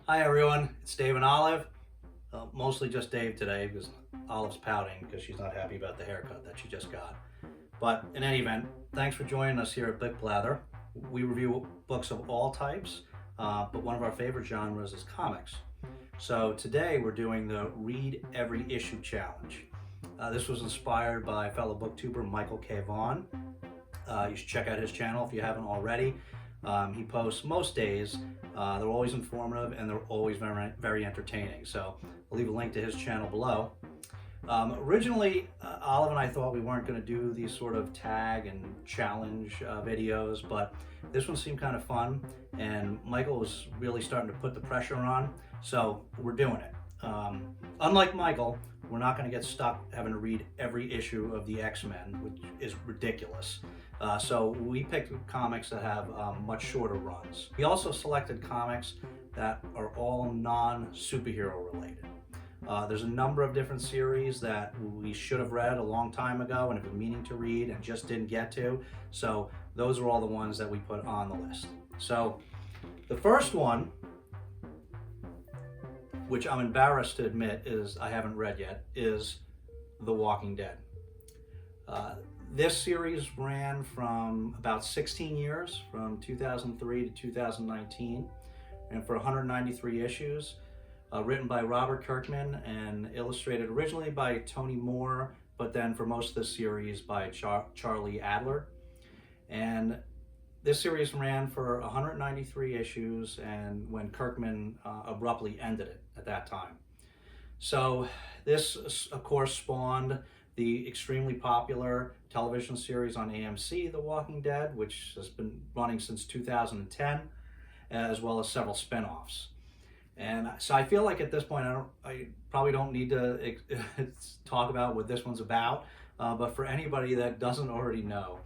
Hi everyone, it's Dave and Olive. Mostly just Dave today because Olive's pouting because she's not happy about the haircut that she just got. But in any event, thanks for joining us here at Blather. We review books of all types, but one of our favorite genres is comics. So today we're doing the Read Every Issue Challenge. This was inspired by fellow booktuber Michael K. Vaughn. You should check out his channel if you haven't already. He posts most days. They're always informative and they're always very, very entertaining. So I'll leave a link to his channel below. Originally, Olive and I thought we weren't going to do these sort of tag and challenge videos, but this one seemed kind of fun, and Michael was really starting to put the pressure on, so we're doing it. Unlike Michael, we're not going to get stuck having to read every issue of the X-Men, which is ridiculous. So we picked comics that have much shorter runs. We also selected comics that are all non-superhero related. There's a number of different series that we should have read a long time ago and have been meaning to read and just didn't get to. So those are all the ones that we put on the list. So the first one, which I'm embarrassed to admit is I haven't read yet, is The Walking Dead. This series ran from about 16 years, from 2003 to 2019, and for 193 issues. Written by Robert Kirkman and illustrated originally by Tony Moore, but then for most of the series by Charlie Adlard. And this series ran for 193 issues, and when Kirkman abruptly ended it at that time. So this, of course, spawned the extremely popular television series on AMC, The Walking Dead, which has been running since 2010, as well as several spin-offs. And so I feel like at this point, I probably don't need to talk about what this one's about, but for anybody that doesn't already know,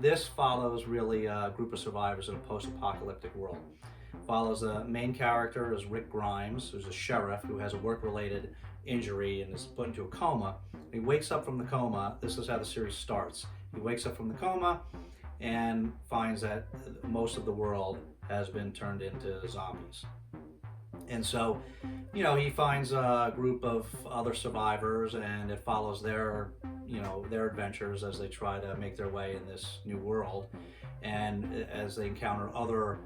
this follows really a group of survivors in a post-apocalyptic world. Follows the main character is Rick Grimes, who's a sheriff who has a work-related injury and is put into a coma. He wakes up from the coma. This is how the series starts. He wakes up from the coma and finds that most of the world has been turned into zombies. And so, he finds a group of other survivors, and it follows their adventures as they try to make their way in this new world, and as they encounter other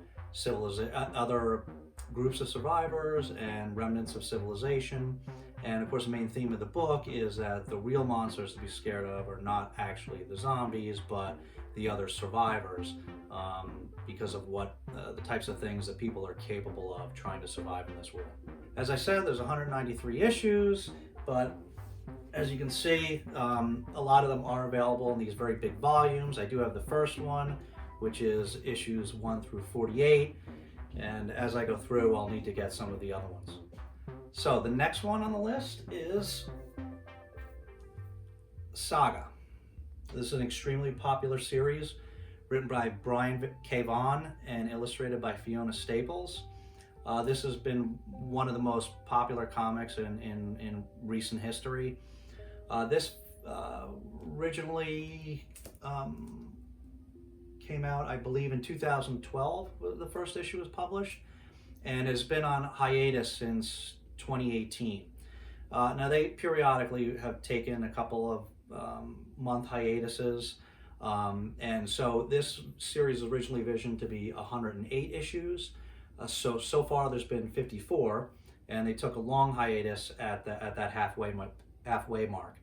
groups of survivors and remnants of civilization. And of course, the main theme of the book is that the real monsters to be scared of are not actually the zombies, but the other survivors, because of what the types of things that people are capable of trying to survive in this world. As I said, there's 193 issues, but as you can see, a lot of them are available in these very big volumes. I do have the first one, which is issues 1 through 48, and as I go through, I'll need to get some of the other ones. So the next one on the list is Saga. This is an extremely popular series written by Brian K. Vaughn and illustrated by Fiona Staples. This has been one of the most popular comics in recent history. This originally came out, I believe, in 2012. The first issue was published, and has been on hiatus since 2018. Now they periodically have taken a couple of month hiatuses, and so this series was originally visioned to be 108 issues. So far there's been 54, and they took a long hiatus at that halfway mark.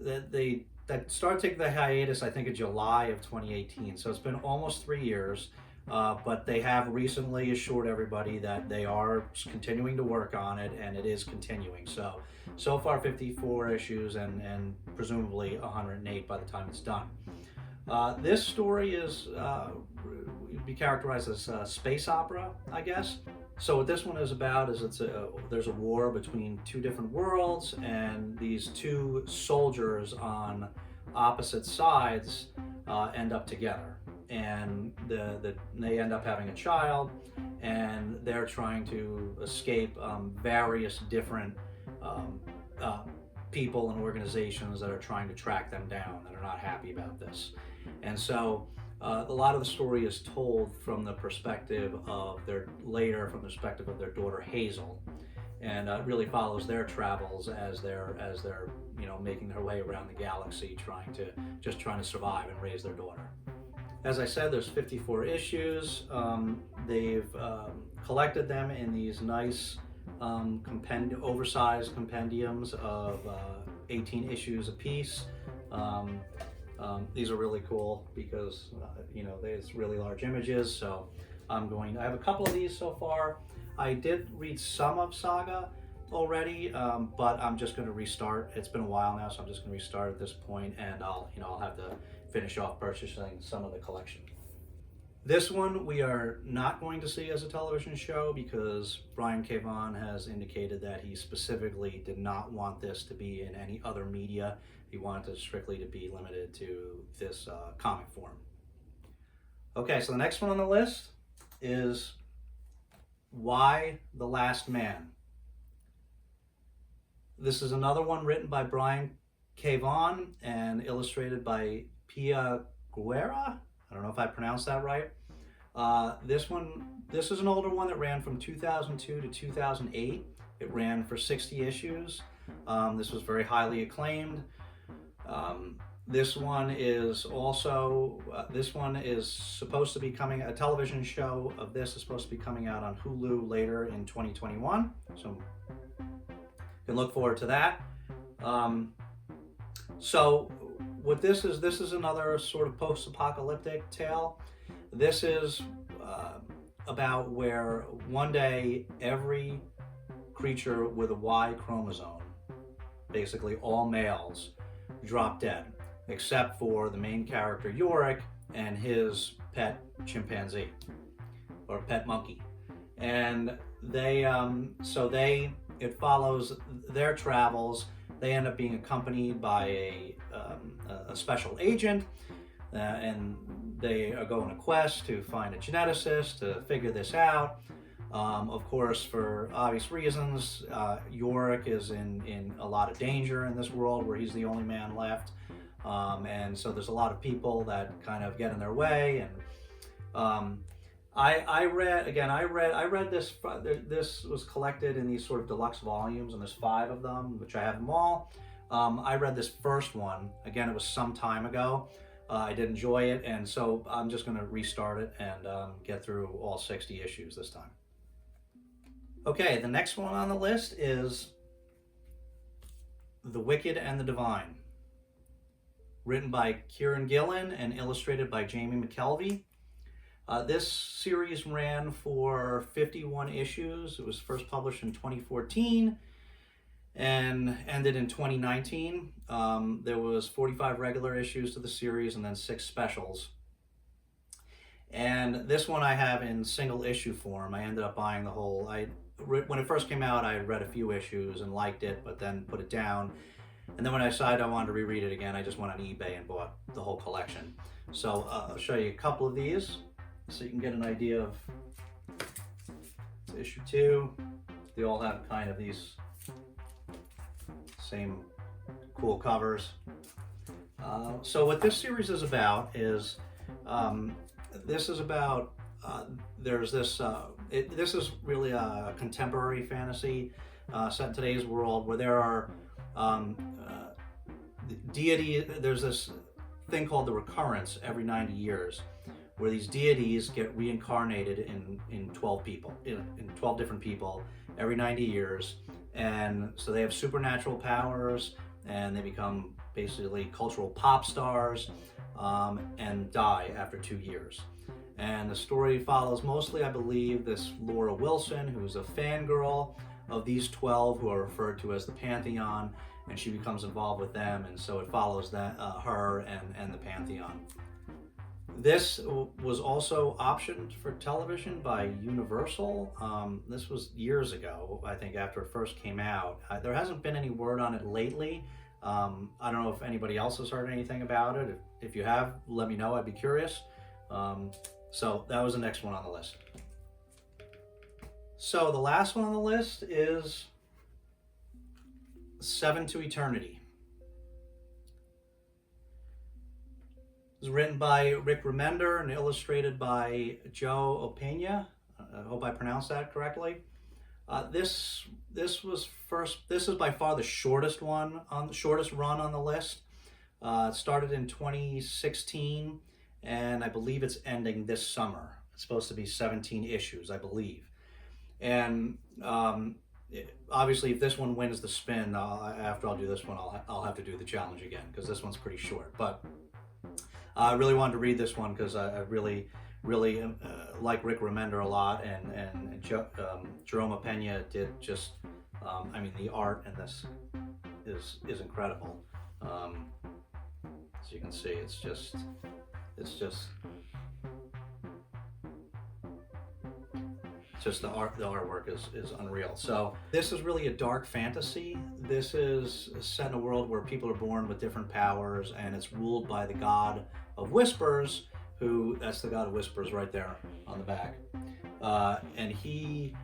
They started taking the hiatus, I think, in July of 2018. So it's been almost 3 years. But they have recently assured everybody that they are continuing to work on it, and it is continuing. So far 54 issues and presumably 108 by the time it's done. This story is would be characterized as a space opera, I guess. So what this one is about is there's a war between two different worlds, and these two soldiers on opposite sides end up together. And they end up having a child, and they're trying to escape various different people and organizations that are trying to track them down that are not happy about this. And so A lot of the story is told from the perspective of from the perspective of their daughter Hazel, and it really follows their travels as they're making their way around the galaxy, trying to survive and raise their daughter. As I said, there's 54 issues. They've collected them in these nice oversized compendiums of 18 issues apiece. These are really cool because there's really large images. So I have a couple of these so far. I did read some of Saga already, but I'm just going to restart. It's been a while now, so I'm just going to restart at this point, and I'll have to finish off purchasing some of the collection. This one we are not going to see as a television show because Brian K. Vaughn has indicated that he specifically did not want this to be in any other media. He wanted it strictly to be limited to this comic form. Okay, so the next one on the list is Why the Last Man. This is another one written by Brian K. Vaughn and illustrated by Guerra. I don't know if I pronounced that right. This is an older one that ran from 2002 to 2008. It ran for 60 issues. This was very highly acclaimed. This one is supposed to be coming, a television show of this is supposed to be coming out on Hulu later in 2021. So you can look forward to that. So what this is another sort of post-apocalyptic tale. This is about where one day every creature with a Y chromosome, basically all males, drop dead, except for the main character Yorick and his pet chimpanzee or pet monkey. And it follows their travels. They end up being accompanied by a special agent, and they go on a quest to find a geneticist to figure this out. Of course, for obvious reasons, Yorick is in a lot of danger in this world where he's the only man left, and so there's a lot of people that kind of get in their way. And I read this. This was collected in these sort of deluxe volumes, and there's 5 of them, which I have them all. I read this first one. Again, it was some time ago. I did enjoy it, and so I'm just going to restart it and get through all 60 issues this time. Okay, the next one on the list is The Wicked and the Divine, written by Kieron Gillen and illustrated by Jamie McKelvie. This series ran for 51 issues. It was first published in 2014 and ended in 2019. There was 45 regular issues to the series and then 6 specials. And this one I have in single issue form. I ended up buying the whole. When it first came out, I had read a few issues and liked it, but then put it down. And then when I decided I wanted to reread it again, I just went on eBay and bought the whole collection. So I'll show you a couple of these so you can get an idea of issue 2. They all have kind of these same cool covers. So what this series is about is this is really a contemporary fantasy set in today's world where there are deity. There's this thing called the recurrence every 90 years, where these deities get reincarnated in 12 people, in 12 different people every 90 years, and so they have supernatural powers, and they become basically cultural pop stars, and die after 2 years. And the story follows mostly, I believe, this Laura Wilson, who's a fangirl of these 12 who are referred to as the Pantheon, and she becomes involved with them, and so it follows that her and the Pantheon. This was also optioned for television by Universal. This was years ago, I think, after it first came out. There hasn't been any word on it lately. I don't know if anybody else has heard anything about it. If you have, let me know. I'd be curious. So that was the next one on the list. So the last one on the list is 7 to Eternity. It was written by Rick Remender and illustrated by Joe Opena. I hope I pronounced that correctly. This is by far the shortest run on the list. It started in 2016, and I believe it's ending this summer. It's supposed to be 17 issues, I believe. And obviously, if this one wins the spin, after I'll do this one, I'll have to do the challenge again, because this one's pretty short. But I really wanted to read this one because I really like Rick Remender a lot, and Jerome Opena did just, I mean, the art in this is incredible. As you can see, it's just the artwork is unreal. So this is really a dark fantasy. This is set in a world where people are born with different powers, and it's ruled by the god of whispers, that's the god of whispers right there on the back. And he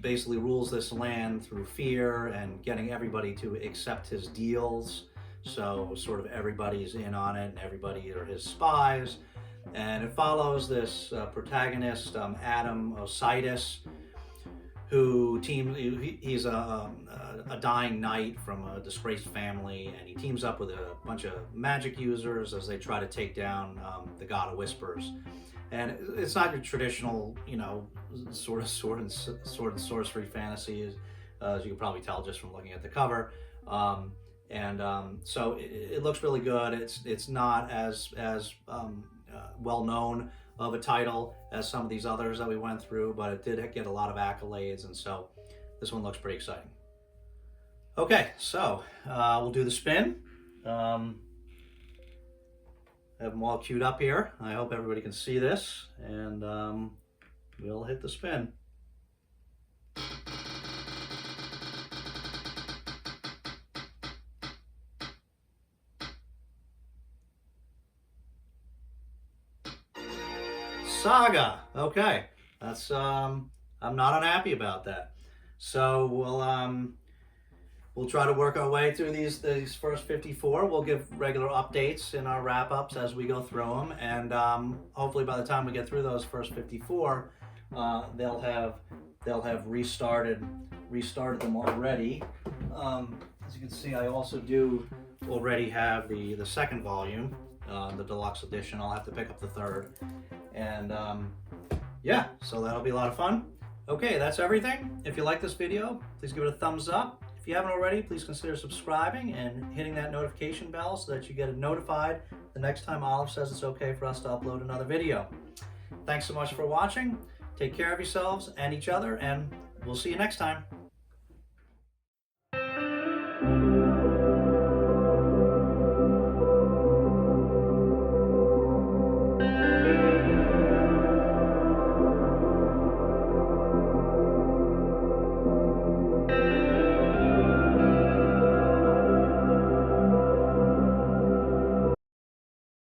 basically rules this land through fear and getting everybody to accept his deals. So sort of everybody's in on it, and everybody are his spies. And it follows this protagonist, Adam Ositis, he's a dying knight from a disgraced family, and he teams up with a bunch of magic users as they try to take down the god of whispers. And it's not your traditional, sort of sword and sorcery fantasy, as you can probably tell just from looking at the cover. So it looks really good. It's not as well known of a title as some of these others that we went through, but it did get a lot of accolades, and so this one looks pretty exciting. Okay, so we'll do the spin. Have them all queued up here. I hope everybody can see this, and we'll hit the spin. Saga. Okay, that's I'm not unhappy about that. So we'll try to work our way through these first 54. We'll give regular updates in our wrap-ups as we go through them, and hopefully by the time we get through those first 54, they'll have restarted them already. As you can see, I also do already have the second volume, the deluxe edition. I'll have to pick up the third. And yeah, so that'll be a lot of fun. Okay, that's everything. If you like this video, please give it a thumbs up. If you haven't already, please consider subscribing and hitting that notification bell so that you get notified the next time Olive says it's okay for us to upload another video. Thanks so much for watching. Take care of yourselves and each other, and we'll see you next time.